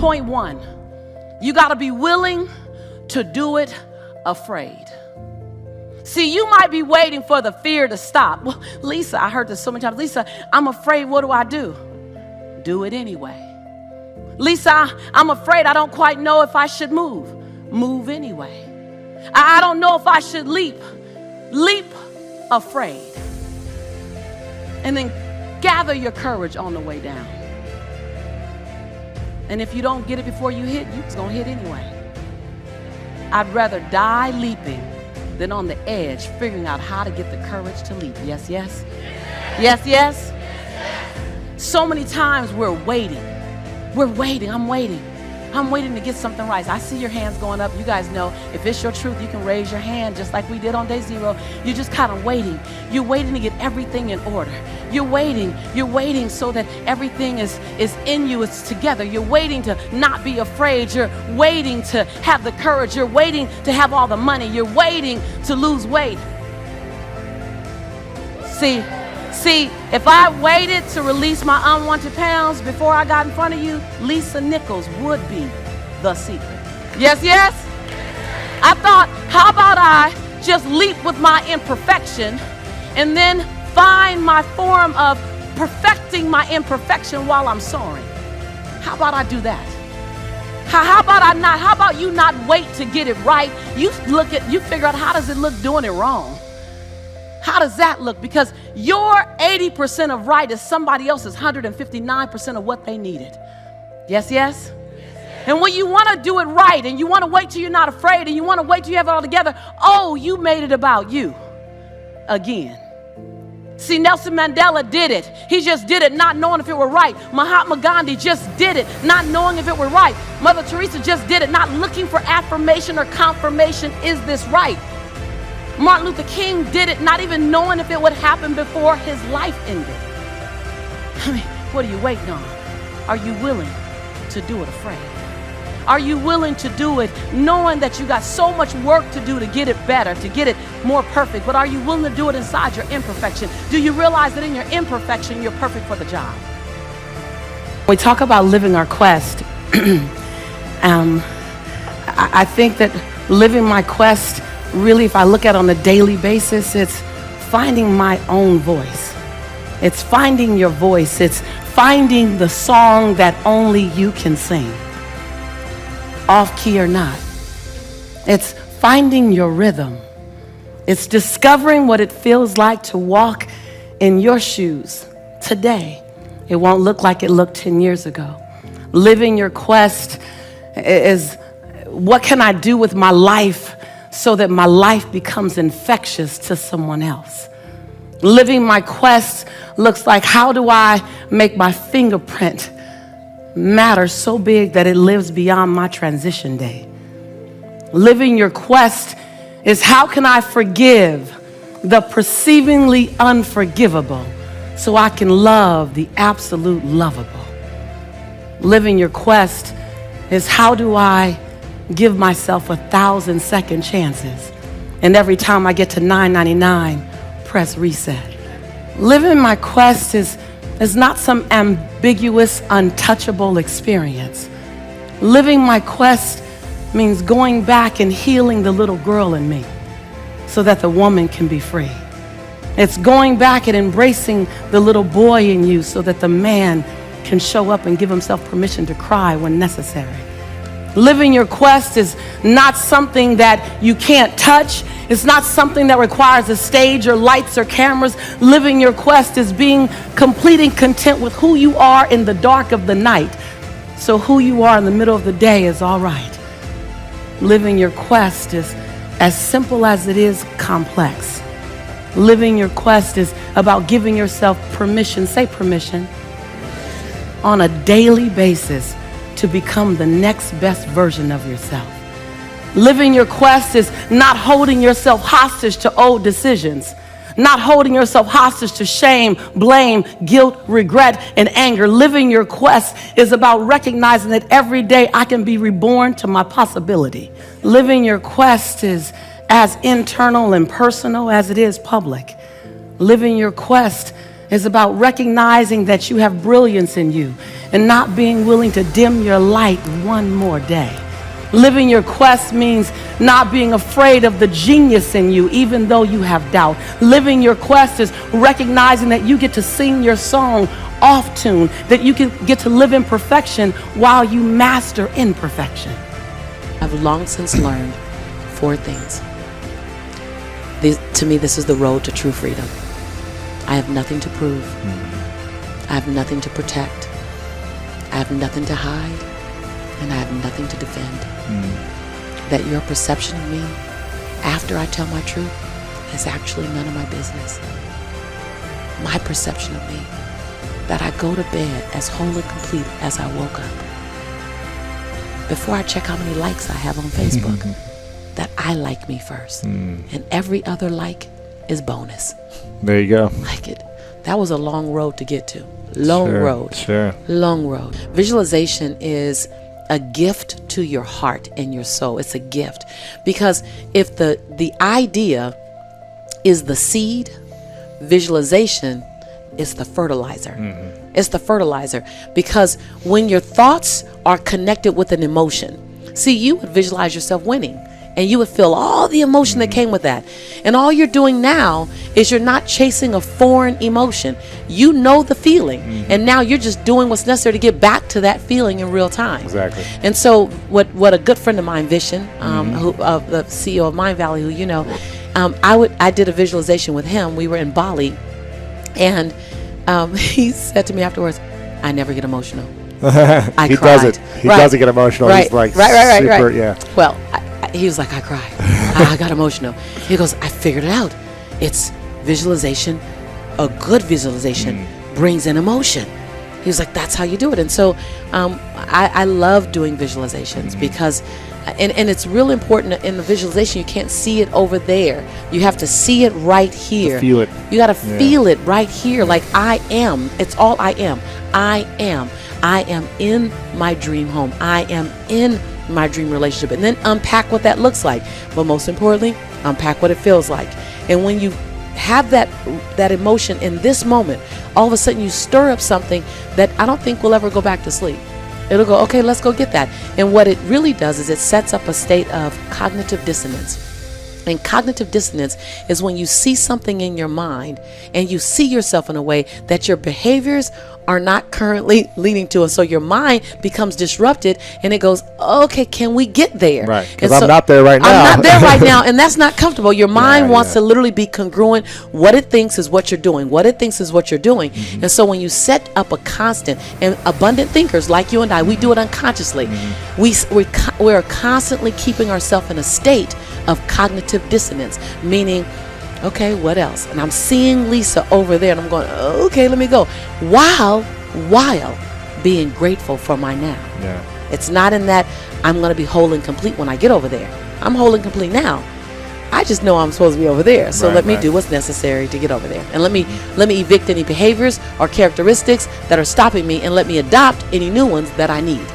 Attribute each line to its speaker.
Speaker 1: Point one, you got to be willing to do it afraid. See, you might be waiting for the fear to stop. Well, Lisa, I heard this so many times. Lisa, I'm afraid. What do? Do it anyway. Lisa, I'm afraid. I don't quite know if I should move. Move anyway. I don't know if I should leap. Leap afraid. And then gather your courage on the way down. And if you don't get it before you hit, you're just going to hit anyway. I'd rather die leaping than on the edge figuring out how to get the courage to leap. Yes, yes? Yes, yes? So many times we're waiting. We're waiting. I'm waiting. I'm waiting to get something right. I see your hands going up. You guys know if it's your truth, you can raise your hand just like we did on day 0. You're just kind of waiting. You're waiting to get everything in order. You're waiting so that everything is in you, it's together. You're waiting to not be afraid. You're waiting to have the courage. You're waiting to have all the money. You're waiting to lose weight. See, if I waited to release my unwanted pounds before I got in front of you, Lisa Nichols would be the secret. Yes, yes? I thought, how about I just leap with my imperfection and then find my form of perfecting my imperfection while I'm soaring? How about I do that? How about you not wait to get it right? You figure out, how does it look doing it wrong? How does that look? Because your 80% of right is somebody else's 159% of what they needed. Yes, yes? And when you want to do it right and you want to wait till you're not afraid and you want to wait till you have it all together, oh, you made it about you again. See, Nelson Mandela did it. He just did it not knowing if it were right. Mahatma Gandhi just did it not knowing if it were right. Mother Teresa just did it not looking for affirmation or confirmation. Is this right? Martin Luther King did it not even knowing if it would happen before his life ended. I mean, what are you waiting on? Are you willing to do it afraid? Are you willing to do it knowing that you got so much work to do to get it better, to get it more perfect? But are you willing to do it inside your imperfection? Do you realize that in your imperfection, you're perfect for the job? When we talk about living our quest, I think that living my quest, really, if I look at it on a daily basis, it's finding my own voice. It's finding your voice. It's finding the song that only you can sing, off key or not. It's finding your rhythm. It's discovering what it feels like to walk in your shoes today. It won't look like it looked 10 years ago. Living your quest is, what can I do with my life so that my life becomes infectious to someone else? Living my quest looks like, how do I make my fingerprint matter so big that it lives beyond my transition day? Living your quest is, how can I forgive the perceivingly unforgivable so I can love the absolute lovable? Living your quest is, how do I give myself 1,000 second chances, and every time I get to 999, press reset? Living my quest is not some ambiguous, untouchable experience. Living my quest means going back and healing the little girl in me so that the woman can be free. It's going back and embracing the little boy in you so that the man can show up and give himself permission to cry when necessary. Living your quest is not something that you can't touch. It's not something that requires a stage or lights or cameras. Living your quest is being complete and content with who you are in the dark of the night, so who you are in the middle of the day is all right. Living your quest is as simple as it is complex. Living your quest is about giving yourself permission, say permission, on a daily basis to become the next best version of yourself. Living your quest is not holding yourself hostage to old decisions, not holding yourself hostage to shame, blame, guilt, regret, and anger. Living your quest is about recognizing that every day I can be reborn to my possibility. Living your quest is as internal and personal as it is public. Living your quest It's about recognizing that you have brilliance in you and not being willing to dim your light one more day. Living your quest means not being afraid of the genius in you, even though you have doubt. Living your quest is recognizing that you get to sing your song off tune, that you can get to live in perfection while you master imperfection.
Speaker 2: I've long since learned 4 things. To me, this is the road to true freedom. I have nothing to prove. I have nothing to protect. I have nothing to hide. And I have nothing to defend. That your perception of me after I tell my truth is actually none of my business. My perception of me, that I go to bed as whole and complete as I woke up. Before I check how many likes I have on Facebook, that I like me first. And every other like is bonus.
Speaker 3: There you go.
Speaker 2: Like it. That was a long road to get to. Long road. Long road. Visualization is a gift to your heart and your soul. It's a gift. Because if the idea is the seed, visualization is the fertilizer. It's the fertilizer. Because when your thoughts are connected with an emotion, see, you would visualize yourself winning. And you would feel all the emotion that came with that. And all you're doing now is you're not chasing a foreign emotion. You know the feeling. And now you're just doing what's necessary to get back to that feeling in real time.
Speaker 3: Exactly.
Speaker 2: And so what a good friend of mine, Vishen, the CEO of Mind Valley, who you know, I did a visualization with him. We were in Bali. And he said to me afterwards, I never get emotional.
Speaker 3: He doesn't. He doesn't get emotional. He's like super, yeah.
Speaker 2: Well, he was like, I cried. I got emotional. He goes, I figured it out. It's visualization. A good visualization brings in emotion. He was like, that's how you do it. And so I love doing visualizations because, and it's real important in the visualization, you can't see it over there. You have to see it right here.
Speaker 3: Feel it.
Speaker 2: You got to feel it right here. Like I am. It's all I am. I am. I am in my dream home. I am in my dream relationship, and then unpack what that looks like, but most importantly, unpack what it feels like. And when you have that emotion in this moment, all of a sudden you stir up something that I don't think will ever go back to sleep. It'll go, okay, let's go get that. And what it really does is it sets up a state of cognitive dissonance. And cognitive dissonance is when you see something in your mind and you see yourself in a way that your behaviors are not currently leading to. And so your mind becomes disrupted and it goes, okay, can we get there?
Speaker 3: Right, because I'm not there right now.
Speaker 2: I'm not there right now, and that's not comfortable. Your mind wants to literally be congruent. What it thinks is what you're doing. What it thinks is what you're doing. And so when you set up a constant, and abundant thinkers like you and I, we do it unconsciously. We're constantly keeping ourselves in a state of cognitive dissonance, meaning, okay, what else? And I'm seeing Lisa over there and I'm going, okay, let me go. While being grateful for my now.
Speaker 3: Yeah.
Speaker 2: It's not in that I'm going to be whole and complete when I get over there. I'm whole and complete now. I just know I'm supposed to be over there. So let me do what's necessary to get over there. And let me evict any behaviors or characteristics that are stopping me, and let me adopt any new ones that I need.